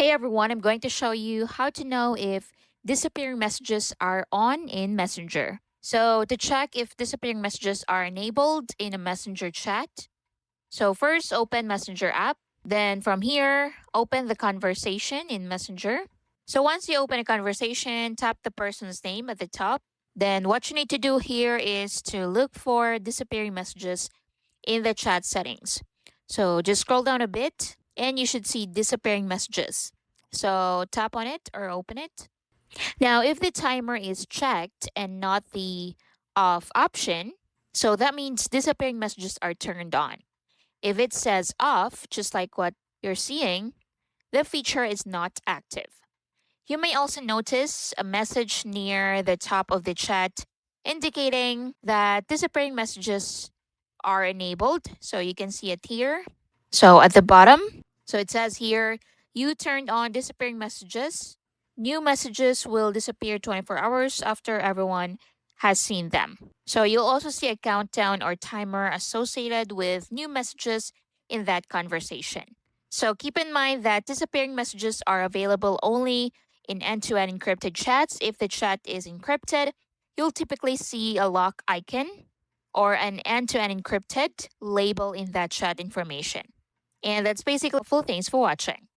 Hey everyone, I'm going to show you how to know if disappearing messages are on in Messenger. So, to check if disappearing messages are enabled in a Messenger chat, so first open Messenger app. Then from here, open the conversation in Messenger. So, once you open a conversation, tap the person's name at the top. Then, what you need to do here is to look for disappearing messages in the chat settings. So just scroll down a bit and you should see disappearing messages. So tap on it or open it. Now, if the timer is checked and not the off option, so that means disappearing messages are turned on. If it says off, just like what you're seeing, the feature is not active. You may also notice a message near the top of the chat indicating that disappearing messages are enabled. So you can see it here. So at the bottom, so it says here, you turned on disappearing messages. New messages will disappear 24 hours after everyone has seen them. So you'll also see a countdown or timer associated with new messages in that conversation. So keep in mind that disappearing messages are available only in end-to-end encrypted chats. If the chat is encrypted, you'll typically see a lock icon or an end-to-end encrypted label in that chat information. And that's basically full. Thanks for watching.